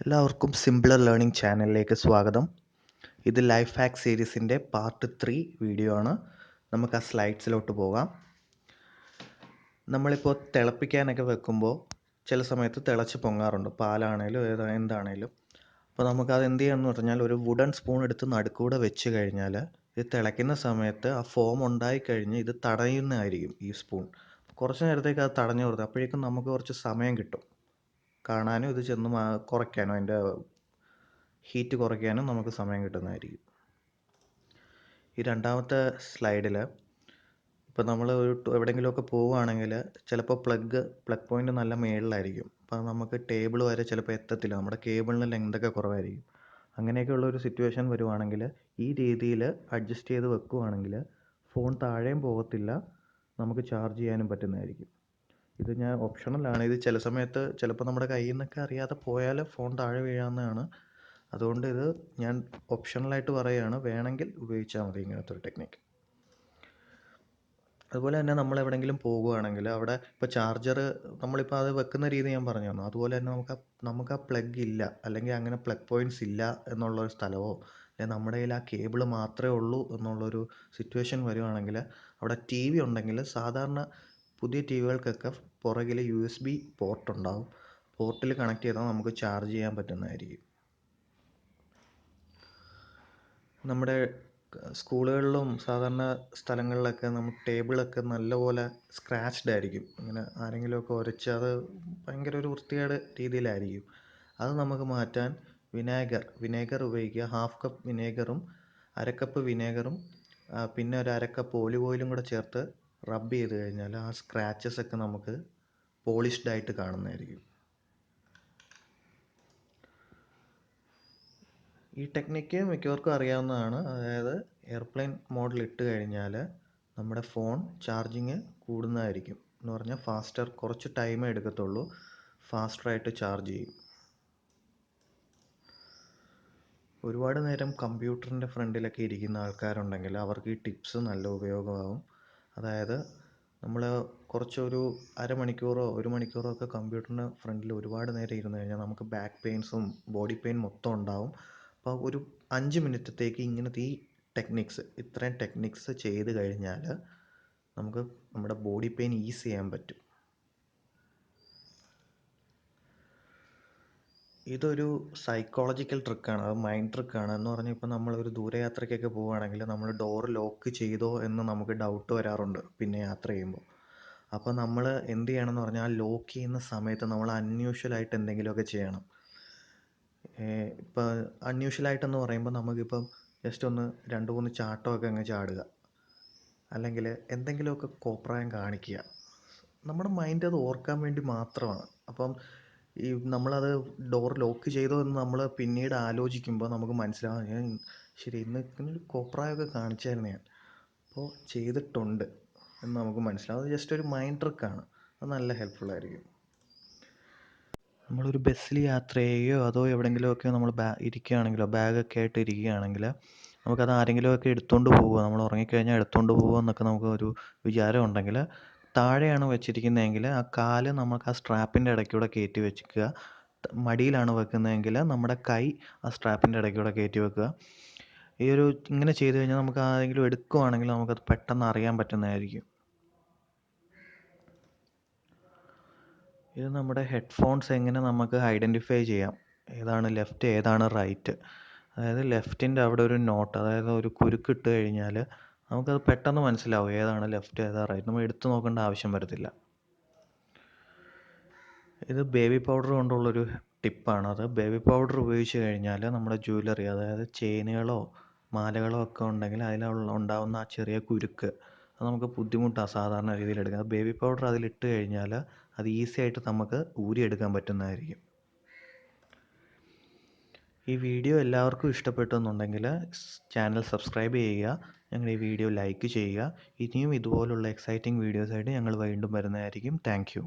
എല്ലാവർക്കും simpler learning ചാനലിലേക്ക് സ്വാഗതം. ഇത് ലൈഫ് ഹാക്ക് സീരീസിൻ്റെ പാർട്ട് 3 വീഡിയോ ആണ്. നമുക്ക് ആ സ്ലൈഡ്സിലോട്ട് പോകാം. നമ്മളിപ്പോൾ തിളപ്പിക്കാനൊക്കെ വെക്കുമ്പോൾ ചില സമയത്ത് തിളച്ച് പൊങ്ങാറുണ്ട്, പാലാണേലും എന്താണേലും. അപ്പോൾ നമുക്കത് എന്ത് ചെയ്യാമെന്ന് പറഞ്ഞാൽ ഒരു വുഡൻ സ്പൂൺ എടുത്ത് നടുക്കൂടെ വെച്ച് കഴിഞ്ഞാൽ ഇത് തിളയ്ക്കുന്ന സമയത്ത് ആ ഫോം ഉണ്ടായിക്കഴിഞ്ഞ് ഇത് തടയുന്നതായിരിക്കും ഈ സ്പൂൺ. കുറച്ച് നേരത്തേക്ക് അത് തടഞ്ഞു കൊടുത്ത് അപ്പോഴേക്കും നമുക്ക് കുറച്ച് സമയം കിട്ടും കാണാനും ഇത് ചെന്ന് കുറയ്ക്കാനും അതിൻ്റെ ഹീറ്റ് കുറയ്ക്കാനും നമുക്ക് സമയം കിട്ടുന്നതായിരിക്കും. ഈ രണ്ടാമത്തെ സ്ലൈഡിൽ ഇപ്പോൾ നമ്മൾ എവിടെയെങ്കിലുമൊക്കെ പോവുകയാണെങ്കിൽ ചിലപ്പോൾ പ്ലഗ് പോയിൻ്റ് നല്ല മേളിലായിരിക്കും. അപ്പോൾ നമുക്ക് ടേബിൾ വരെ ചിലപ്പോൾ എത്തത്തില്ല, നമ്മുടെ കേബിളിന് ലെങ്തൊക്കെ കുറവായിരിക്കും. അങ്ങനെയൊക്കെയുള്ള ഒരു സിറ്റുവേഷൻ വരുവാണെങ്കിൽ ഈ രീതിയിൽ അഡ്ജസ്റ്റ് ചെയ്ത് വെക്കുവാണെങ്കിൽ ഫോൺ താഴെയും പോകത്തില്ല, നമുക്ക് ചാർജ് ചെയ്യാനും പറ്റുന്നതായിരിക്കും. ഇത് ഞാൻ ഓപ്ഷണലാണ്. ഇത് ചില സമയത്ത് ചിലപ്പോൾ നമ്മുടെ കയ്യിൽ നിന്നൊക്കെ അറിയാതെ പോയാൽ ഫോൺ താഴെ വീഴാവുന്നതാണ്. അതുകൊണ്ട് ഇത് ഞാൻ ഓപ്ഷണലായിട്ട് പറയുകയാണ്, വേണമെങ്കിൽ ഉപയോഗിച്ചാൽ മതി ഇങ്ങനത്തെ ഒരു ടെക്നിക്ക്. അതുപോലെ തന്നെ നമ്മൾ എവിടെയെങ്കിലും പോകുകയാണെങ്കിൽ അവിടെ ഇപ്പോൾ ചാർജർ നമ്മളിപ്പോൾ അത് വെക്കുന്ന രീതി ഞാൻ പറഞ്ഞു തന്നു. അതുപോലെ തന്നെ നമുക്ക് ആ പ്ലഗ് ഇല്ല, അല്ലെങ്കിൽ അങ്ങനെ പ്ലഗ് പോയിൻറ്റ്സ് ഇല്ല എന്നുള്ളൊരു സ്ഥലമോ, അല്ലെങ്കിൽ നമ്മുടെ കയ്യിൽ ആ കേബിൾ മാത്രമേ ഉള്ളൂ എന്നുള്ളൊരു സിറ്റുവേഷൻ വരുവാണെങ്കിൽ അവിടെ ടി വി ഉണ്ടെങ്കിൽ സാധാരണ പുതിയ ടി വികൾക്കൊക്കെ പുറകിൽ USB പോർട്ട് ഉണ്ടാവും. പോർട്ടിൽ കണക്ട് ചെയ്താൽ നമുക്ക് ചാർജ് ചെയ്യാൻ പറ്റുന്നതായിരിക്കും. നമ്മുടെ സ്കൂളുകളിലും സാധാരണ സ്ഥലങ്ങളിലൊക്കെ നമുക്ക് ടേബിളൊക്കെ നല്ലപോലെ സ്ക്രാച്ച്ഡ് ആയിരിക്കും. അങ്ങനെ ആരെങ്കിലുമൊക്കെ ഉരച്ച് അത് ഭയങ്കര ഒരു വൃത്തികേട് രീതിയിലായിരിക്കും. അത് നമുക്ക് മാറ്റാൻ വിനേഗർ ഉപയോഗിക്കുക. 1/2 കപ്പ് വിനേഗറും 1/2 കപ്പ് വിനേഗറും പിന്നെ ഒരു 1/2 കപ്പ് ഓലിവ് ഓയിലും കൂടെ ചേർത്ത് റബ്ബ് ചെയ്ത് കഴിഞ്ഞാൽ ആ സ്ക്രാച്ചസ് ഒക്കെ നമുക്ക് പോളിഷ്ഡ് ആയിട്ട് കാണുന്നതായിരിക്കും. ഈ ടെക്നിക്ക് മിക്കവർക്കും അറിയാവുന്നതാണ്. അതായത് എയർപ്ലെയിൻ മോഡിൽ ഇട്ട് കഴിഞ്ഞാൽ നമ്മുടെ ഫോൺ ചാർജിങ് കൂടുന്നതായിരിക്കും. എന്ന് പറഞ്ഞാൽ കുറച്ച് ടൈമേ എടുക്കത്തുള്ളൂ, ഫാസ്റ്ററായിട്ട് ചാർജ് ചെയ്യും. ഒരുപാട് നേരം കമ്പ്യൂട്ടറിൻ്റെ ഫ്രണ്ടിലൊക്കെ ഇരിക്കുന്ന ആൾക്കാരുണ്ടെങ്കിൽ അവർക്ക് ഈ ടിപ്സ് നല്ല ഉപയോഗമാകും. അതായത് നമ്മൾ കുറച്ചൊരു അരമണിക്കൂറോ 1 മണിക്കൂറോ ഒക്കെ കമ്പ്യൂട്ടറിന് ഫ്രണ്ടിൽ ഒരുപാട് നേരം ഇരുന്ന് കഴിഞ്ഞാൽ നമുക്ക് ബാക്ക് പെയിൻസും ബോഡി പെയിൻ മൊത്തം ഉണ്ടാവും. അപ്പോൾ ഒരു 5 മിനിറ്റത്തേക്ക് ഇങ്ങനത്തെ ഇത്രയും ടെക്നിക്സ് ചെയ്ത് കഴിഞ്ഞാൽ നമുക്ക് നമ്മുടെ ബോഡി പെയിൻ ഈസ് ചെയ്യാൻ പറ്റും. ഇതൊരു സൈക്കോളജിക്കൽ ട്രിക്കാണ്, അത് മൈൻഡ് ട്രിക്കാണ്. എന്ന് പറഞ്ഞാൽ ഇപ്പോൾ നമ്മളൊരു ദൂരയാത്രയ്ക്കൊക്കെ പോവുകയാണെങ്കിൽ നമ്മൾ ഡോർ ലോക്ക് ചെയ്തോ എന്ന് നമുക്ക് ഡൗട്ട് വരാറുണ്ട് പിന്നെ യാത്ര ചെയ്യുമ്പോൾ. അപ്പോൾ നമ്മൾ എന്ത് ചെയ്യണമെന്ന് പറഞ്ഞാൽ ആ ലോക്ക് ചെയ്യുന്ന സമയത്ത് നമ്മൾ അൺയൂഷ്വലായിട്ട് എന്തെങ്കിലുമൊക്കെ ചെയ്യണം. ഇപ്പോൾ അൺയൂഷ്വലായിട്ടെന്ന് പറയുമ്പോൾ നമുക്കിപ്പം ജസ്റ്റ് ഒന്ന് 2-3 ചാട്ടമൊക്കെ അങ്ങ് ചാടുക, അല്ലെങ്കിൽ എന്തെങ്കിലുമൊക്കെ കോപ്രായം കാണിക്കുക. നമ്മുടെ മൈൻഡ് അത് ഓർക്കാൻ വേണ്ടി മാത്രമാണ്. അപ്പം നമ്മളത് ഡോർ ലോക്ക് ചെയ്തോ എന്ന് നമ്മൾ പിന്നീട് ആലോചിക്കുമ്പോൾ നമുക്ക് മനസ്സിലാവും, ശരി ഇന്നൊരു കോപ്രായമൊക്കെ കാണിച്ചായിരുന്നു ഞാൻ, അപ്പോൾ ചെയ്തിട്ടുണ്ട് എന്ന് നമുക്ക് മനസ്സിലാവും. അത് ജസ്റ്റ് ഒരു മൈൻഡ് ട്രിക്കാണ്, അത് നല്ല ഹെൽപ്ഫുള്ളായിരിക്കും. നമ്മളൊരു ബസ്സിൽ യാത്ര ചെയ്യുകയോ അതോ എവിടെയെങ്കിലുമൊക്കെ നമ്മൾ ഇരിക്കുകയാണെങ്കിലോ ബാഗൊക്കെ ആയിട്ട് ഇരിക്കുകയാണെങ്കിൽ നമുക്കത് ആരെങ്കിലുമൊക്കെ എടുത്തുകൊണ്ട് പോവുക, നമ്മൾ ഉറങ്ങിക്കഴിഞ്ഞാൽ എടുത്തുകൊണ്ട് പോവുക എന്നൊക്കെ നമുക്ക് ഒരു വിചാരം ഉണ്ടെങ്കിൽ താഴെയാണ് വെച്ചിരിക്കുന്നതെങ്കിൽ ആ കാല് നമുക്ക് ആ സ്ട്രാപ്പിൻ്റെ ഇടയ്ക്കൂടെ കയറ്റി വെക്കുക. മടിയിലാണ് വെക്കുന്നതെങ്കിൽ നമ്മുടെ കൈ ആ സ്ട്രാപ്പിൻ്റെ ഇടയ്ക്കൂടെ കയറ്റി വെക്കുക. ഇങ്ങനെ ചെയ്ത് കഴിഞ്ഞാൽ നമുക്ക് ആരെങ്കിലും എടുക്കുവാണെങ്കിൽ നമുക്കത് പെട്ടെന്ന് അറിയാൻ പറ്റുന്നതായിരിക്കും. ഇത് നമ്മുടെ ഹെഡ്ഫോൺസ് എങ്ങനെ നമുക്ക് ഐഡൻറ്റിഫൈ ചെയ്യാം, ഏതാണ് ലെഫ്റ്റ് ഏതാണ് റൈറ്റ്. അതായത് ലെഫ്റ്റിൻ്റെ അവിടെ ഒരു നോട്ട്, അതായത് ഒരു കുരുക്കിട്ട് കഴിഞ്ഞാൽ നമുക്കത് പെട്ടെന്ന് മനസ്സിലാവും ഏതാണ് ലെഫ്റ്റ് ഏതാണ് റൈറ്റ്, നമ്മൾ എടുത്തു നോക്കേണ്ട ആവശ്യം വരത്തില്ല. ഇത് ബേബി പൗഡർ കൊണ്ടുള്ളൊരു ടിപ്പാണ്. അത് ബേബി പൗഡർ ഉപയോഗിച്ച് കഴിഞ്ഞാൽ നമ്മുടെ ജ്വല്ലറി, അതായത് ചെയിനുകളോ മാലകളോ ഒക്കെ ഉണ്ടെങ്കിൽ ഉണ്ടാവുന്ന ആ ചെറിയ കുരുക്ക് അത് നമുക്ക് ബുദ്ധിമുട്ടാണ് സാധാരണ രീതിയിൽ എടുക്കാൻ. ബേബി പൗഡർ അതിലിട്ട് കഴിഞ്ഞാൽ അത് ഈസി ആയിട്ട് നമുക്ക് ഊരിയെടുക്കാൻ പറ്റുന്നതായിരിക്കും. ഈ വീഡിയോ എല്ലാവർക്കും ഇഷ്ടപ്പെട്ടു എന്നുണ്ടെങ്കിൽ ചാനൽ സബ്സ്ക്രൈബ് ചെയ്യുക, ഞങ്ങളുടെ ഈ വീഡിയോ ലൈക്ക് ചെയ്യുക. ഇനിയും ഇതുപോലുള്ള എക്സൈറ്റിംഗ് വീഡിയോസായിട്ട് ഞങ്ങൾ വീണ്ടും വരുന്നതായിരിക്കും. Thank you.